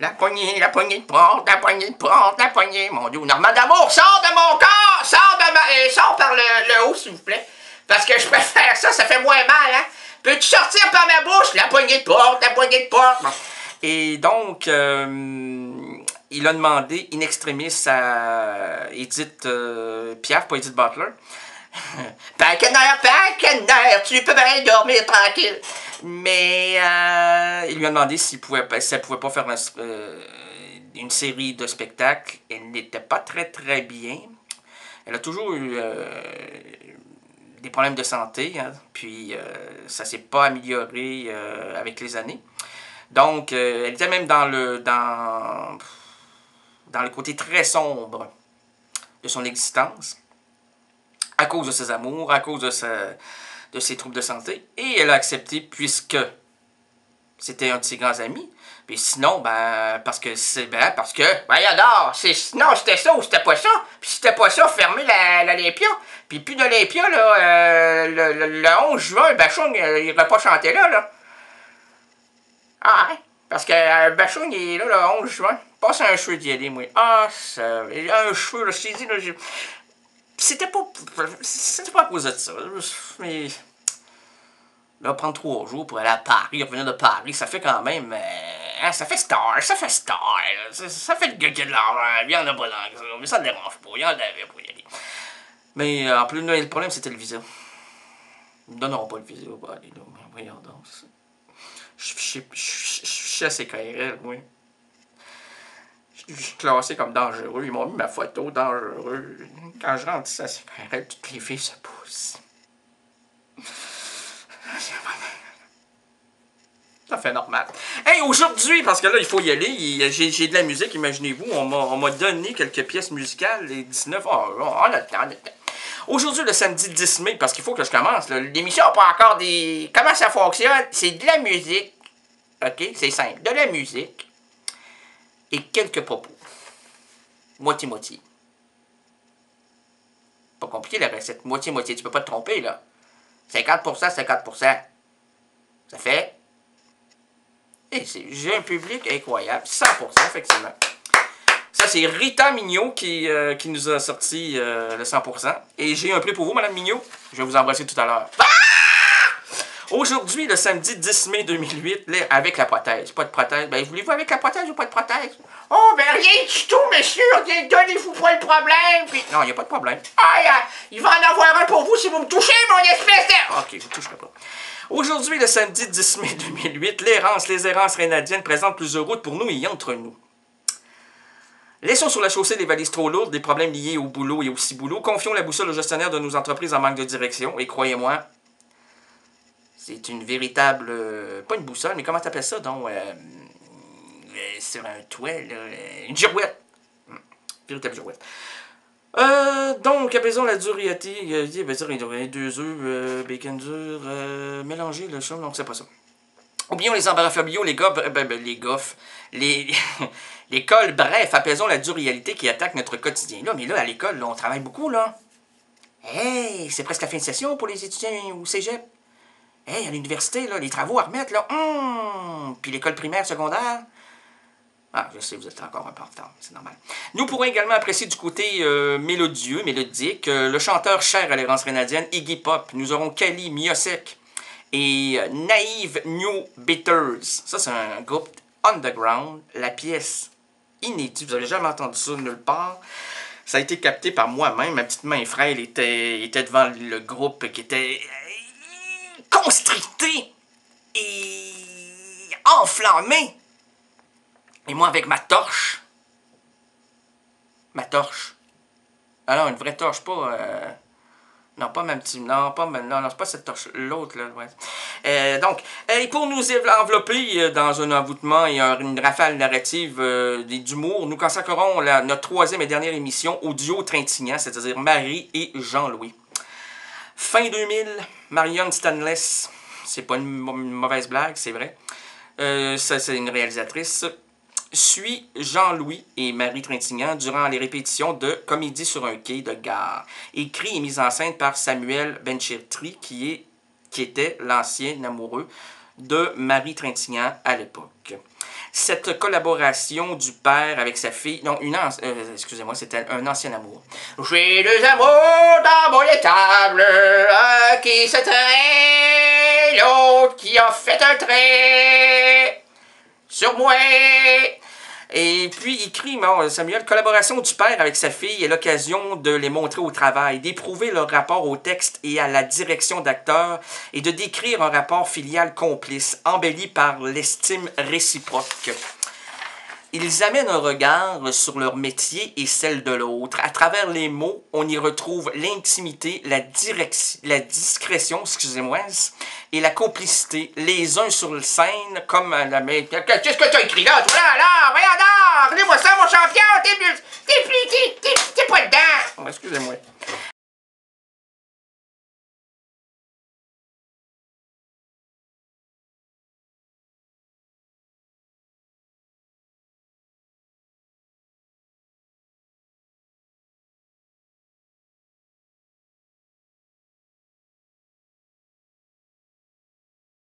La poignée de porte, la poignée de porte, la poignée. Mon Dieu, Normand d'Amour, sors de mon corps! Sors de ma... sors par le haut, s'il vous plaît. Parce que je préfère ça, ça fait moins mal, hein? Peux-tu sortir par ma bouche? La poignée de porte, la poignée de porte. Bon. Et donc, il a demandé in extremis à Edith Piaf, pas Edith Butler. Paquet tu peux bien dormir tranquille. Mais il lui a demandé si elle pouvait pas faire une série de spectacles. Elle n'était pas très bien. Elle a toujours eu des problèmes de santé, hein, puis ça s'est pas amélioré avec les années. Donc, elle était même dans le côté très sombre de son existence, à cause de ses amours, à cause de ses troubles de santé, et elle a accepté puisque c'était un de ses grands amis. Puis sinon, parce que, adore, sinon c'était ça ou c'était pas ça. Puis si c'était pas ça, fermez l'Olympia. Puis plus d'Olympia, là, le 11 juin, Bachung, il ira pas chanter là. Ah, hein? Parce que Bachung, il est là le 11 juin. Passe un cheveu d'y aller, moi. Ah, ça, un cheveu, là, je t'ai dit, là, c'était pas à cause de ça. Mais là, prendre 3 jours pour aller à Paris, revenir de Paris, ça fait quand même... hein, ça fait star. Ça fait le gars qui a de l'argent. Il y en a pas dans ça, mais ça ne dérange pas. Il y en avait pour y aller. Mais en plus, le problème, c'était le visa. Ils ne donneront pas le visa pour aller là. Voyons donc. Je suis assez KRL, oui. Je suis classé comme dangereux. Ils m'ont mis ma photo dangereux. Quand je rentre ici à CKRL, toutes les filles se poussent. Ça fait normal. Hey, aujourd'hui, parce que là, il faut y aller, j'ai de la musique, imaginez-vous, on m'a donné quelques pièces musicales, les 19, on a le temps, Aujourd'hui, le samedi 10 mai, parce qu'il faut que je commence, l'émission n'a pas encore des... Comment ça fonctionne? C'est de la musique, ok? C'est simple, de la musique et quelques propos. Moitié-moitié. Pas compliqué la recette, moitié-moitié, tu peux pas te tromper, là. 50%, 50%. Ça fait... J'ai un public incroyable. 100%, effectivement. Ça, c'est Rita Mignot qui nous a sorti le 100%. Et j'ai un prix pour vous, Madame Mignot. Je vais vous embrasser tout à l'heure. Ah! Aujourd'hui, le samedi 10 mai 2008, là, avec la prothèse. Pas de prothèse. Ben, voulez-vous avec la prothèse ou pas de prothèse? Oh, ben rien du tout, monsieur. Donnez-vous pas le problème. Puis... Non, il n'y a pas de problème. Ah, il va en avoir un pour vous si vous me touchez, mon espèce de... OK, je ne toucherai pas. Aujourd'hui, le samedi 10 mai 2008, les errances rénadiennes présentent plusieurs routes pour nous et entre nous. Laissons sur la chaussée des valises trop lourdes, des problèmes liés au boulot et au ciboulot. Confions la boussole aux gestionnaires de nos entreprises en manque de direction. Et croyez-moi, c'est une véritable... pas une boussole, mais comment t'appelles ça, donc? Sur un toit, là, une girouette. Véritable girouette. Donc, apaisons la dureté, il va dire 2 œufs, bacon dur, mélanger le chum, donc c'est pas ça. Oublions les embarras familiaux, les l'école, bref, apaisons la dure réalité qui attaque notre quotidien. Là, mais là, à l'école, on travaille beaucoup, là. Hey, c'est presque la fin de session pour les étudiants au cégep. Hey, à l'université, là, les travaux à remettre, là. Puis l'école primaire, secondaire. Ah, je sais, vous êtes encore un peu en retard, c'est normal. Nous pourrons également apprécier du côté mélodique, le chanteur cher à l'errance rénadienne, Iggy Pop. Nous aurons Kali, Miosek et Naive New Bitters. Ça, c'est un groupe underground. La pièce inédite, vous n'avez jamais entendu ça nulle part. Ça a été capté par moi-même. Ma petite main frêle était devant le groupe qui était constricté et enflammé. Et moi, avec ma torche. Ah non, une vraie torche, pas... non, pas ma petite... Non, c'est pas cette torche. L'autre, là, ouais. Donc, et pour nous envelopper dans un envoûtement et une rafale narrative d'humour, nous consacrerons notre 3e et dernière émission au duo Trintignant, c'est-à-dire Marie et Jean-Louis. Fin 2000, Marion Stanless. C'est pas une mauvaise blague, c'est vrai. Ça, c'est une réalisatrice. Suit Jean-Louis et Marie Trintignant durant les répétitions de Comédie sur un quai de gare, écrit et mis en scène par Samuel Benchetri, qui était l'ancien amoureux de Marie Trintignant à l'époque. cette collaboration du père avec sa fille, non, excusez-moi, c'était un ancien amour. J'ai deux amours dans mon étable, un qui se trait, l'autre qui a fait un trait sur moi. Et puis, il écrit, Samuel, collaboration du père avec sa fille est l'occasion de les montrer au travail, d'éprouver leur rapport au texte et à la direction d'acteurs et de décrire un rapport filial complice, embelli par l'estime réciproque. Ils amènent un regard sur leur métier et celle de l'autre. À travers les mots, on y retrouve l'intimité, la discrétion, excusez-moi, et la complicité, les uns sur le scène, comme la main. Qu'est-ce que tu as écrit là, toi, là? Voyons donc! Regardez-moi ça, mon champion! T'es pas dedans! Excusez-moi.